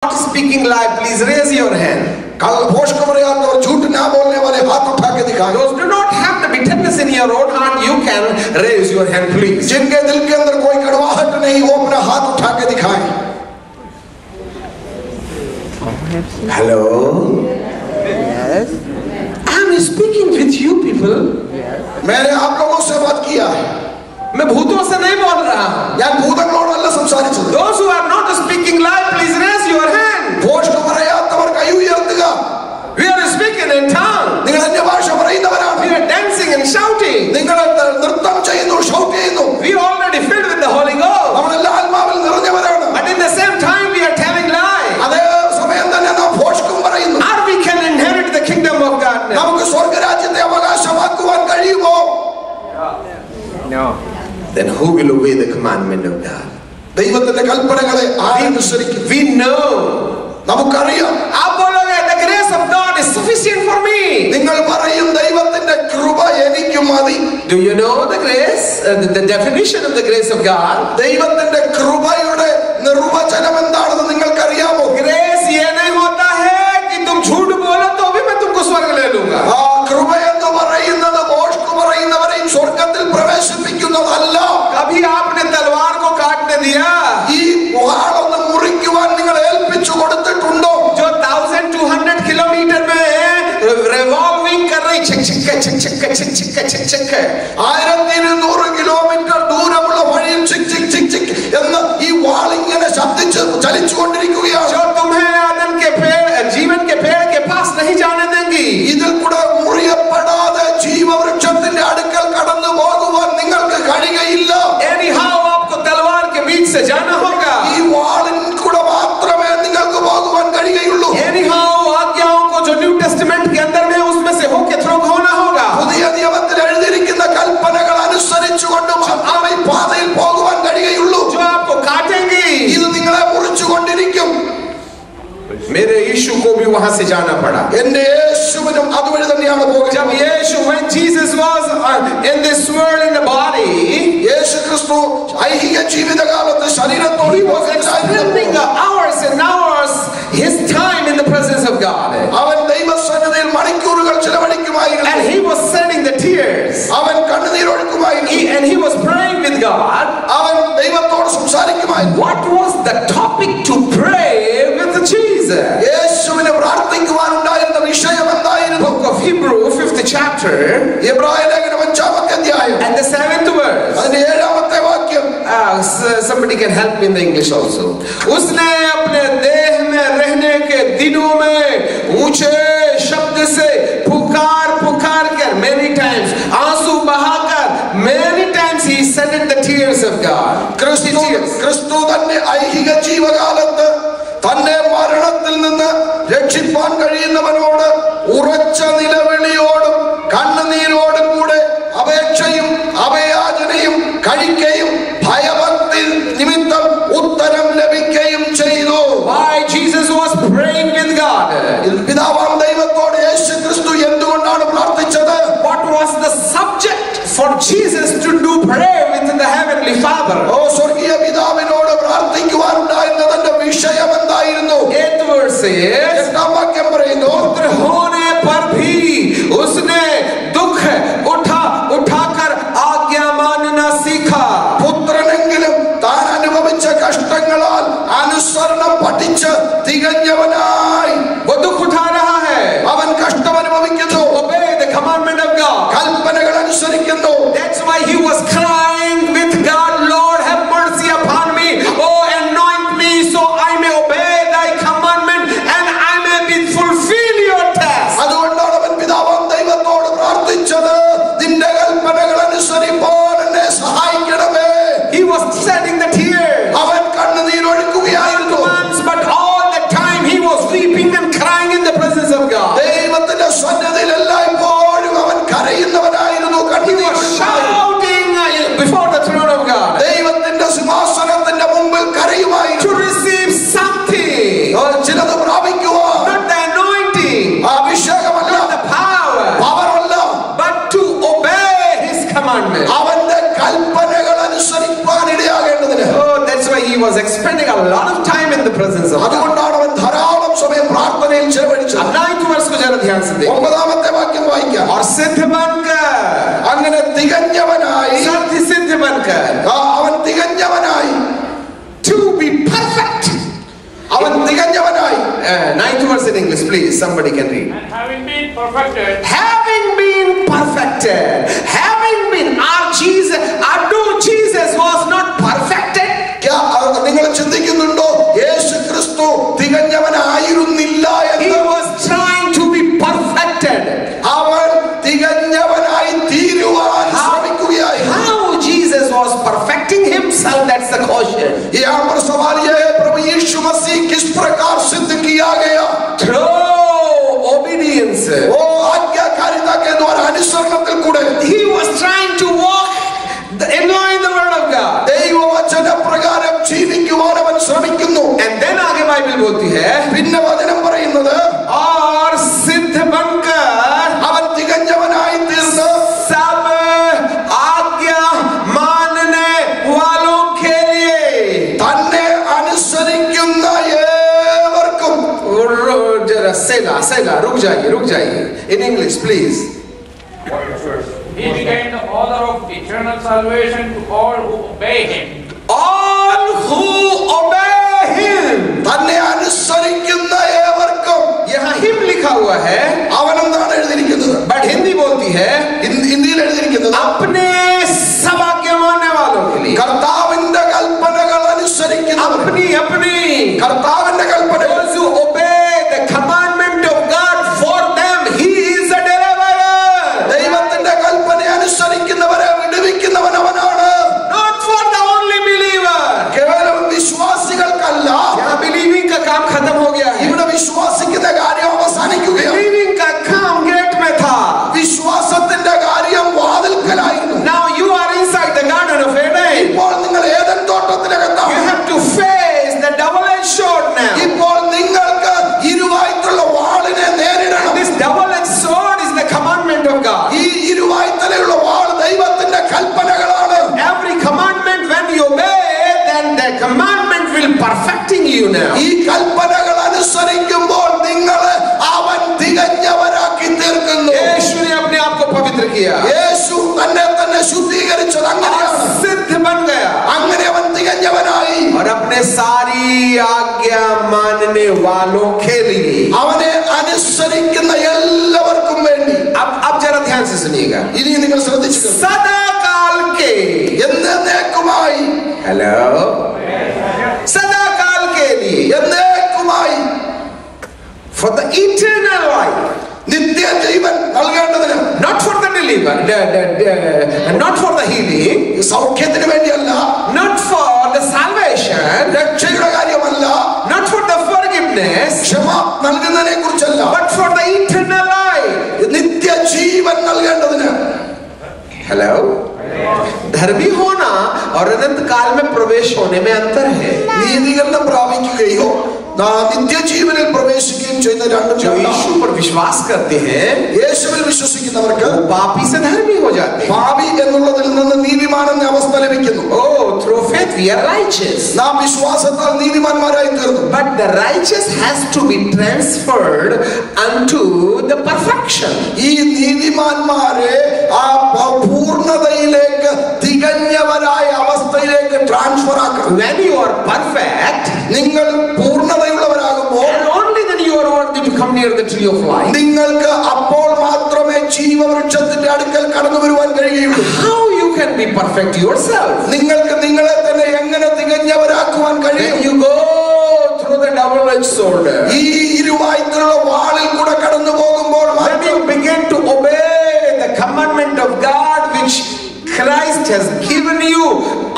not speaking lie, please raise your hand. Those do not have the bitterness in your own heart, you can raise your hand, please. Hello? Yes. I'm speaking with you people. मैंने आप लोगों से बात किया है. मैं भूतों से नहीं बोल रहा हूँ. ഞാൻ ഭൂതങ്ങളോടല്ല സംസാരിച്ചത്. Those who are not speaking lie, please raise your hand. ഭോഷ്ക് പറയാത്തവർ കൈ ഉയർത്തുക. We are speaking in tongue. നിങ്ങൾ അന്യഭാഷ പറയുന്നവരാണ്. We are dancing and shouting. നിങ്ങൾ നൃത്തം ചെയ്യുന്നു, ഷൗട്ട് ചെയ്യുന്നു. We are already filled with the Holy Ghost. നമ്മളെല്ലാം ആത്മാവിൽ നിറഞ്ഞവരാണ്. But in the same time we are telling lies. അതേ സമയം തന്നെ നാം ഭോഷ്കും പറയുന്നു. Or we can inherit the kingdom of God now. നമുക്ക് സ്വർഗ്ഗരാജ്യത്തെ അവകാശമാക്കുവാൻ കഴിയുമോ? No. Then who will obey the commandment of God? ദൈവത്തിന്റെ കൽപ്പനകളെ അനുസരിക്കും. We know. നമുക്കറിയാം. आप बोलोगे the grace of God is sufficient for me. നിങ്ങൾ പറയും ദൈവത്തിന്റെ കൃപ എനിക്ക് മതി. Do you know the grace? The definition of the grace of God? ദൈവത്തിന്റെ കൃപയുടെ നിർവചനം എന്താണെന്ന് നിങ്ങൾക്കറിയാമോ? Grace ये नहीं होता है कि तुम झूठ बोलो तो भी मैं तुमको स्वर्ग ले लूंगा. ആ കൃപ എന്ന് പറയുന്നത് ഭോഷ്ക് പറയുന്നവരെയും സ്വർഗ്ഗത്തിൽ പ്രവേശിപ്പിക്കുന്നതല്ല. कभी आपने तलवार को काटने दिया? ഈ വാളൊന്ന് മുറിക്കുവാൻ നിങ്ങൾ ഏൽപ്പിച്ചു കൊടുത്തിട്ടുണ്ടോ? जो 1200 किलोमीटर में revolving कर रही छिक छिक छिक छिक छिक छिक छिक छिक 1200 കിലോമീറ്റർ ദൂരമുള്ള വഴിയിൽ ചിക് ചിക് ചിക് ചിക് എന്ന് ഈ വാൾ ഇങ്ങനെ ശബ്ദിച്ച് ചലിച്ചുകൊണ്ടിരിക്കുകയാണ്. जो तुम्हें आदम के पेड़ जीवन के पेड़ के पास नहीं जाने देंगी. ഇതിൽ കൂടെ മുറിയപ്പെടാതെ ജീവവൃക്ഷത്തിന്റെ അടുക്കൽ കടന്നു പോകുവാൻ നിങ്ങൾക്ക് കഴിയുകയില്ല. Anyhow आपको तलवार के बीच से जाना होगा. ഈ വാളിൻ കൂടെ മാത്രമേ നിങ്ങൾക്ക് പോകുവാൻ കഴിയുകയുള്ളൂ. Anyhow आज्ञाओं को जो न्यू टेस्टमेंट के अंदर में उसमें से होके थ्रू होना होगा. പുതിയ നിയമത്തിൽ എഴുതിയിരിക്കുന്ന കൽപ്പനകൾ അനുസരിച്ചുകൊണ്ട് മാത്രമേ ഈ പാതയിൽ പോകുവാൻ കഴിയുകയുള്ളൂ. जो आपको काटेंगी. ഇത് നിങ്ങളെ മുറിച്ചുകൊണ്ടിരിക്കും. मेरे यीशु को भी वहां से जाना पड़ा. എന്റെ യേശുവിനും അതുവഴി തന്നെയാണ് പോകുന്നത്. जब यीशु when Jesus was in this world in the body, യേശു ക്രിസ്തു ഐഹിക ജീവിതകാലത്ത് ശരീരത്തോട് he was spending hours and hours his time in the presence of God. അവൻ ദൈവസന്നിധിയിൽ മണിക്കൂറുകൾ ചിലവഴിക്കുമായിരുന്നു. And he was shedding the tears. അവൻ കണ്ണുനീരൊഴുക്കുമായിരുന്നു. And he was praying with God. അവൻ ദൈവത്തോട് സംസാരിക്കുമായിരുന്നു. What was the topic to pray with Jesus? യേശുവിനെ പ്രാർത്ഥിക്കുവാനുണ്ടായിരുന്ന വിഷയം എന്തായിരുന്നു? Book of Hebrew 5th chapter എബ്രായ ലേഖനം 5-ാമത്തെ അധ്യായം and the 7th verse. അതിന്റെ 7-ാമത്തെ വാക്യം. Somebody can help me in the English also. उसने अपने देह में रहने के दिनों में ऊंचे शब्द से पुकार पुकार कर many times आंसू बहाकर many times he shed the tears of God. ക്രിസ്തു തന്റെ ഐഹിക ജീവകാലത്ത് തന്നെ മരണത്തിൽ നിന്ന് രക്ഷിപ്പാൻ കഴിയുന്നവനോട് ഉറച്ച നിലവിളിയോടും കണ്ണുനീരോടും കൂടെ അപേക്ഷയും അഭയാചനയും കഴിക്കുകയും ഭയഭക്തി നിമിത്തം ഉത്തരം ലഭിക്കുകയും ചെയ്തു. Why Jesus was praying with God? പിതാവാം ദൈവത്തോട് യേശു ക്രിസ്തു എന്തുകൊണ്ടാണ് പ്രാർത്ഥിച്ചത്? What was the subject for Jesus to do prayer with the heavenly Father? ഓ സ്വർഗീയ പിതാവിനോട് പ്രാർത്ഥിക്കുവാനുണ്ടായിരുന്നതിന്റെ വിഷയം എന്തായിരുന്നു? 8th verse 8ാം വാക്യം പറയുന്നു, പുത്ര होने पर भी उसने दुख उठाकर आज्ञा मानना सीखा. പുത്രനെങ്കിലും താൻ അനുഭവിച്ച കഷ്ടങ്ങളാൽ അനുസരണം പഠിച്ച് തികഞ്ഞവനായി. वो दुख उठा रहा है. അവൻ കഷ്ടം അനുഭവിക്കുന്നു. Obey the commandment of God. കൽപ്പനകൾ അനുസരിക്കുന്നു. That's why he was crying with God, Lord have mercy upon me. Oh anoint me so I may obey thy commandment and I may fulfill your task. അതുകൊണ്ടാണ് അവൻ പിതാവാം ദൈവത്തോട് പ്രാർത്ഥിച്ചത്, നിന്റെ കൽപ്പനകൾ അനുസരിപ്പാൻ എന്നെ സഹായിക്കണമേ. He was shedding the tears. അവൻ കണ്ണുനീരൊഴുക്കുകയായിരുന്നു. But all the time he was weeping and crying in the presence of God. ദൈവത്തിന്റെ സന്നിധിയിൽ എല്ലായ്പ്പോഴും അവൻ കരയുന്നവനായിരുന്നു, shouting before the throne of God. ദൈവത്തിന്റെ സിംഹാസനത്തിന്റെ മുമ്പിൽ കരയുമായിരുന്നു. To receive something. ചിലത് പ്രാപിക്കുവാൻ. Not the anointing. അഭിഷേകമല്ല. Not the power. Power അല്ല. But to obey his commandment. അവന്റെ കൽപ്പനകൾ അനുസരിപ്പാൻ ഇടയാകേണ്ടതിന്. Oh, that's why he was expending a lot of time in the presence of God. അതുകൊണ്ടാണ് അവൻ ध्यान से देखिए। 9ാമത്തെ വാക്യം വായിക്കാം. और सिद्ध बनकर, അങ്ങനെ തികഞ്ഞവനായി, सिद्ध बनकर, അവൻ തികഞ്ഞവനായി, to be perfect. അവൻ തികഞ്ഞവനായി. 9th verse in English, please. Somebody can read. And having been perfected, Jesus was not perfected. നിങ്ങൾ ചിന്തിക്കുന്നുണ്ടോ യേശു ക്രിസ്തു തികഞ്ഞവനായിരുന്നില്ല എന്ന്? He was trying to be perfected. അവൻ തികഞ്ഞവനായി തീരുവാൻ ശ്രമിക്കുകയായി. How Jesus was perfecting himself, that's the question. यहाँ पर सवाल यह है, प्रभु यीशु मसीह किस प्रकार सिद्ध किया गया? Through obedience. वो आज्ञाकारिता के द्वारा, अनुसरणത്തിൽ കൂടെ. He was trying to walk in line the word of God. ദൈവവചന പ്രകാരം ജീവിക്കുവാൻ അവൻ ശ്രമിക്കുന്നു. And then आगे बाइबल बोलती है, പിന്നെ വചനം പറയുന്നത്, और सिद्ध बनकर, അവൻ തികഞ്ഞവനായി തീർന്ന് सब आज्ञा मानने वालों के लिए, തന്നെ അനുസരിക്കുന്ന ഏവർക്കും. जरा सेला रुक जाइए in English please. He became the author of eternal salvation to all who obey him. All who obey him. തന്നെ അനുസരിക്കുന്ന ഏവർക്കും. यहाँ हिम लिखा हुआ है, അവനെന്താണ് എഴുതിയിരിക്കുന്നത്? बट हिंदी बोलती है ഹിന്ദിയിൽ എഴുതിയിരിക്കുന്നത് अपने सब आज्ञा मानने वालों के लिए. കർത്താവിന്റെ കൽപ്പനകൾ അനുസരിക്കുന്നവർ. अपनी കർത്താവിന്റെ കൽപ്പനകൾ. those who obey the commandment of God, for them he is a deliverer. ദൈവത്തിന്റെ കൽപ്പന അനുസരിക്കുന്നവരെ വിടുവിക്കുന്നവൻ അവനാണ്. Not for the only believer. കേവലം വിശ്വാസികൾക്കല്ല. यहाँ believing का काम खत्म हो गया है. ഇവിടെ വിശ്വാസിക്കുന്ന കാര്യം അവസാനിക്കുകയാണ്. believing का काम गेट में था. വിശ്വാസത്തിന്റെ കാര്യം വാതിൽക്കലായിരുന്നു. Now you are inside the garden of Eden. ഇപ്പോൾ നിങ്ങൾ Eden തോട്ടത്തിനകത്താണ്. You have to face the double-edged sword now. ഇപ്പോൾ നിങ്ങൾക്ക് ഇരുവായ്ത്തുള്ള വാളിനെ നേരിടണം. This double-edged sword is the commandment of God. ഈ ഇരുവായ്ത്തലയുള്ള വാൾ ദൈവത്തിന്റെ കൽപ്പനകളാണ്. Every commandment, when you obey, then the commandment will perfecting you now. ഈ കൽപ്പനകൾ അനുസരിക്കുമ്പോൾ നിങ്ങളെ അവൻ തികഞ്ഞവരാക്കി തീർക്കുന്നു. यीशु ने अपने आप को पवित्र किया. യേശു തന്നെ ശുദ്ധീകരിച്ചത് അങ്ങനെയാണ്. सिद्ध बन गया. അങ്ങനെ അവൻ തികഞ്ഞവനായി. और अपने सारी आज्ञा मानने वालों के लिए. അവനെ അനുസരിക്കുന്ന എല്ലാവർക്കും വേണ്ടി. अब जरा ध्यान से सुनिएगा. ഇനി നിങ്ങൾ ശ്രദ്ധിച്ചു. सदा काल के, എന്നേക്കുമായി. हेलो, सदा काल के लिए, എന്നേക്കുമായി. for the eternal life. നിത്യജീവൻ നൽകേണ്ടതിന്. Not for the deliver, not for the healing, സൗഖ്യത്തിന് വേണ്ടിയല്ല. not for the salvation, രക്ഷയുടെ കാര്യമല്ല. not for the forgiveness, ക്ഷമ നൽകുന്നതിനെ കുറിച്ചല്ല. but for the eternal life. നിത്യജീവൻ നൽകേണ്ടതിന്. हेलो, धर्मी होना और अनंत काल में प्रवेश होने में अंतर है. നീതീകരണം പ്രാപിക്കുകയോ നിത്യജീവനിൽ പ്രവേശിക്കുകയും ചെയ്യുന്ന രണ്ടും जो यीशु पर विश्वास करते हैं, യേശുവിൽ വിശ്വസിക്കുന്നവർക്ക് वो पापी से धर्मी हो जाते हैं. പാപി എന്നുള്ളതിൽ നിന്ന് നീതിമാൻ എന്ന അവസ്ഥ ലഭിക്കുന്നു. Oh, through faith we are righteous. നാം വിശ്വാസത്താൽ നീതിമാന്മാരായി തീർന്നു. But the righteous has to be transferred unto the perfection. ഈ നീതിമാന്മാരെ ആ പൂർണ്ണതയിലേക്ക്, തികഞ്ഞവരായ അവസ്ഥയിലേക്ക് ട്രാൻസ്ഫർ ആക്കണം. When you are perfect, നിങ്ങൾ പൂർണ്ണതയുള്ളവരാകുമ്പോൾ, and only then you are worthy to come near the tree of life. നിങ്ങൾക്ക് അപ്പോൾ മാത്രമേ ജീവവൃക്ഷത്തിന്റെ അടുക്കൽ കടന്നു വരുവാൻ കഴിയുകയുള്ളൂ. How you can be perfect yourself? നിങ്ങൾക്ക് നിങ്ങളെ തന്നെ എങ്ങനെ തികഞ്ഞവരാക്കുവാൻ കഴിയും? When you go through the double-edged sword, ഈ ഇരുവായ്ത്തുള്ള വാളിൽ കൂടെ കടന്നു പോകുമ്പോൾ, when you begin to obey the commandment of God which Christ has given you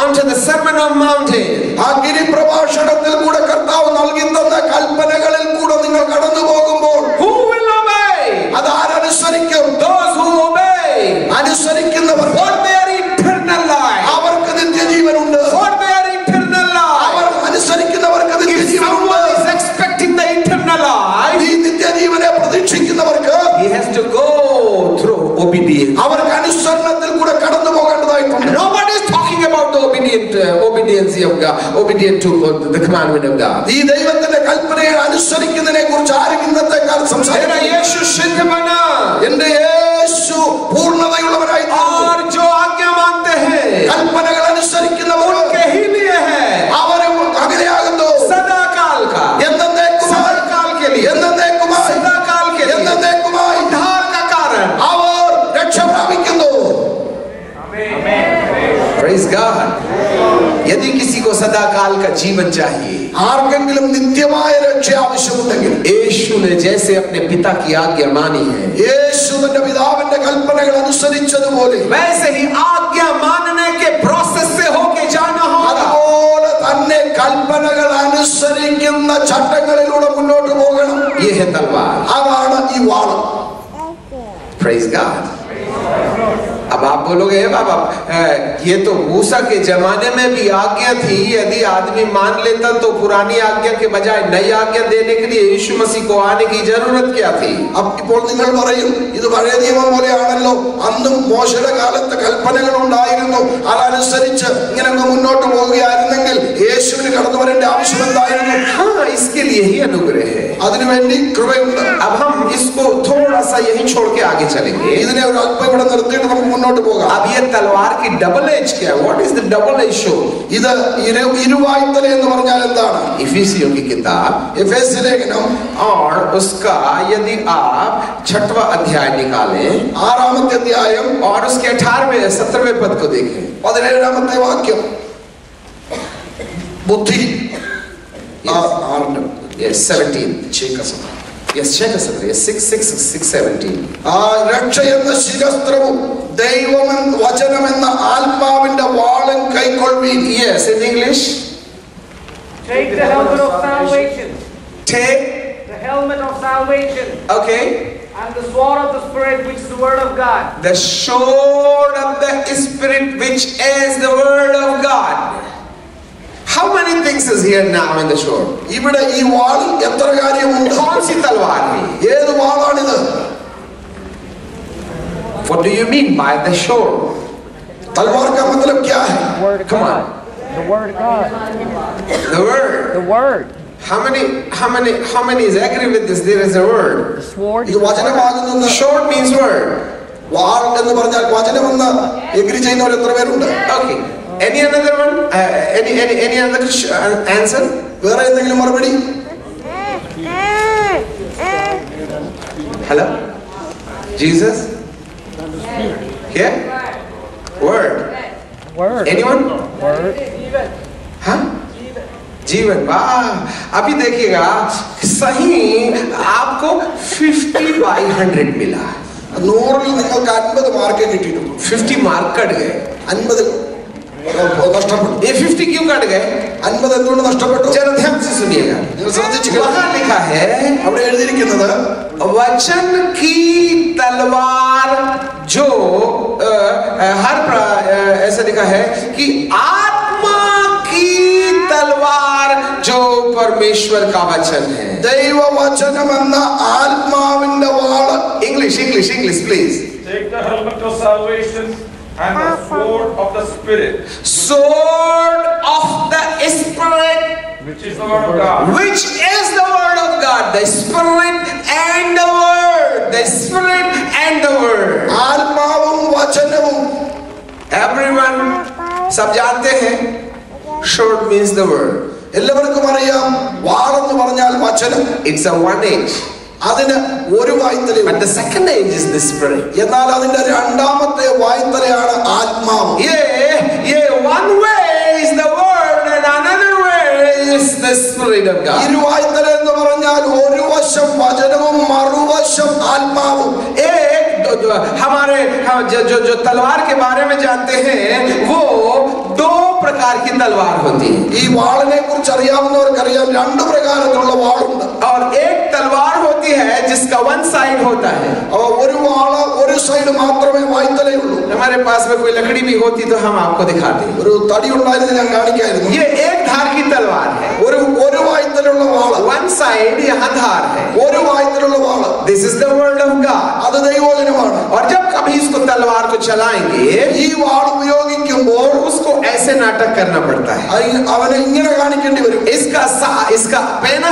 unto the Sermon on Mountain. ആ ഗിരിപ്രഭാഷണത്തിൽ കൂടെ കർത്താവ് നൽകി തന്ന കൽപ്പനകളിൽ കൂടെ നിങ്ങൾ കടന്നു പോകുമ്പോൾ, Who will obey? അതാരനുസരിക്കും? Those who obey. അനുസരിക്കുന്നവർ. For their eternal life. അവർക്ക് നിത്യജീവനുണ്ട്. For their eternal life. Our അനുസരിക്കുന്നവർക്ക് If നിത്യജീവനുണ്ട്. someone is expecting the eternal life, ഈ നിത്യജീവനെ പ്രതീക്ഷിക്കുന്നവർക്ക് he has to go through obedience. അവർക്ക് അനുസരണത്തിൽ കൂടെ കടന്നു പോകേണ്ടതായിട്ടുണ്ട്. Nobody is talking about the obedience of God, obedient to the commandment of God. ഈ ദൈവത്തിന്റെ കൽപ്പനയെ അനുസരിക്കുന്നതിനെ കുറിച്ച് ആരും ഇന്നത്തെ കാലത്ത് സംസാരിക്കുന്നു. यीशु सिद्ध എന്റെ യേശു പൂർണ്ണതയുള്ളവനായി और जो आज्ञा मानते हैं കൽപ്പനകൾ അനുസരിക്കുന്നവർ उनके ही लिए है അവരും അങ്ങനെയാകുന്നു. सदा काल का എന്നേക്കുമായി सदा काल के लिए എന്നേക്കുമായി सदा काल के लिए എന്നേക്കുമായി उद्धार का कारण അവർ രക്ഷ പ്രാപിക്കുന്നു. Praise God. यदि किसी को सदा काल का जीवन चाहिए, ആർക്കെങ്കിലും നിത്യമായ രക്ഷ ആവശ്യമുണ്ടെങ്കിൽ यीशु ने जैसे अपने पिता की आज्ञा मानी है, യേശു തന്റെ പിതാവിന്റെ കൽപ്പനകൾ അനുസരിച്ചതുപോലെ वैसे ही आज्ञा मानने के प्रोसेस से होके जाना होगा. അതുപോലെ തന്നെ കൽപ്പനകൾ അനുസരിക്കുന്ന ചട്ടങ്ങളിലൂടെ മുന്നോട്ട് പോകണം. ये है तलवार. അതാണ് ഈ വാള്. Praise God. अब आप बोलोगे बाबा ये तो मूसा के जमाने में भी आज्ञा थी, यदि आदमी मान लेता तो पुरानी आज्ञा के बजाय नई आज्ञा देने के लिए यीशु मसीह को आने की जरूरत क्या थी? ഇപ്പോൾ നിങ്ങൾ പറയും ഇത് പഴയ നിയമം പോലെയാണല്ലോ, അന്നും മോശയുടെ കാലത്ത് കൽപ്പനകൾ ഉണ്ടായിരുന്നു, അതനുസരിച്ച് ഇങ്ങനെ മുന്നോട്ട് പോവുകയായിരുന്നെങ്കിൽ യേശുവിന് കടന്നു വരേണ്ട ആവശ്യം എന്തായിരുന്നു? हाँ, इसके लिए ही अनुग्रह है. അതിനുവേണ്ടി കൃപയുണ്ട്. अब हम इसको थोड़ा सा यहीं छोड़ के आगे चलेंगे. ഇതിനെ ഒരു അല്പം ഇവിടെ നിർത്തിയിട്ട് നമുക്ക് മുന്നോട്ട് പോകാം. अब ये तलवार की डबल एज क्या है? What is the double edge sword? ഇത് ഇരുവായ്ത്തല എന്ന് പറഞ്ഞാൽ എന്താണ്? इफिसियों की किताब എഫേസ്യ ലേഖനം और उसका यदि आप 6वां अध्याय निकालें 6-ാമത്തെ അധ്യായം और उसके 18वें 17वें पद को देखें. 17-ാമത്തെ വാക്യം. ബുദ്ധി Yes, 17. Yes, check us. Yes, 6:17. ആ രക്ഷ എന്ന ശിരസ്ത്രവും ദൈവമെന്ന വചനമെന്ന ആത്മാവിന്റെ വാളും കൈക്കൊള്ളുവീൻ. Yes, in English. Take the helmet of salvation. Take. The helmet of salvation. Okay. And the sword of the Spirit, which is the word of God. The sword of the Spirit, which is the word of God. How many things is here now in the sword? ഇവിടെ ഈ വാളിൽ എത്ര കാര്യമുണ്ട്? कौन सी तलवार है? ഏത് വാളാണിത്? What do you mean by the sword? तलवार का मतलब क्या है? Word of Come God. on. The word of God. The word. The word. How many is agree with this? There is a word. The sword. ഇത് വചനമാകുന്ന Sword means word. വാൾ എന്ന് പറഞ്ഞാൽ വചനമെന്ന് agree ചെയ്യുന്നവർ എത്ര പേരുണ്ട്? Okay. Any another one? Any other answer? വേറെ എന്തെങ്കിലും മറുപടി? Hello? Jesus? Here? Word. Word. Anyone? Word. हाँ? जीवन. वाह. अभी देखिएगा सही आपको 50/100 मिला. 100-ൽ നിങ്ങൾക്ക് 50 മാർക്ക് കിട്ടിയിട്ടുണ്ട്. 50 मार्क कट गए. 50 നഷ്ടപ്പെട്ടു. ये 50 क्यों कट गए? 50 എന്തുകൊണ്ട് നഷ്ടപ്പെട്ടു? जरा ध्यान से सुनिएगा. നിങ്ങൾ ശ്രദ്ധിച്ചു वहाँ लिखा है അവിടെ എഴുതിയിരിക്കുന്നത് वचन की तलवार जो ऐसा लिखा है कि आत्मा की तलवार जो परमेश्वर का वचन है. ദൈവവചനമെന്ന ആത്മാവിന്റെ വാള്. English please. Take the helmet of salvation and the sword of the Spirit, Sword of the Spirit, which is the word of God. which is the word of God. The Spirit and the word. The Spirit and the word. ആത്മാവും വചനവും. Everyone सब जानते हैं sword means the word. എല്ലാവർക്കും അറിയാം വാളെന്ന് പറഞ്ഞാൽ വചനം. It's a one edge. അതിന് ഒരു വായ്ത്തലയും. But the second edge is the Spirit. എന്നാൽ അതിന്റെ രണ്ടാമത്തെ വായ്ത്തലയാണ് ആത്മാവ്. Yeah, one way is the word and another way is the Spirit of God. ഇരുവായ്ത്തല എന്ന് പറഞ്ഞാൽ ഒരു വശം വചനവും മറുവശം ആത്മാവും. हमारे जो तलवार के बारे में जानते हैं वो 2 प्रकार की तलवार होती है. ഈ വാളിനെ കുറിച്ച് അറിയാവുന്നവർക്കറിയാം 2 പ്രകാരത്തിലുള്ള വാളുണ്ട്. और एक तलवार होती है जिसका one side होता है. ഒരു വാള് ഒരു സൈഡ് മാത്രമേ വായ്ത്തലയുള്ളൂ. हमारे पास में कोई लकड़ी भी होती तो हम आपको दिखाते. ഒരു തടി ഉണ്ടായിരുന്നു ഞാൻ കാണിക്കായിരുന്നു. ये एक धार की तलवार है. ഒരു വായ്ത്തലുള്ള വാള്. One side यहाँ धार है. ഒരു വായ്ത്തലുള്ള വാള്. This is the word of God. അത് ദൈവവചനമാണ്. और जब कभी इसको तलवार को चलाएंगे ഈ വാൾ ഉപയോഗിക്കുമ്പോൾ उसको ऐसे नाटक करना पड़ता है. അവനെ ഇങ്ങനെ കാണിക്കേണ്ടി വരും. इसका पेना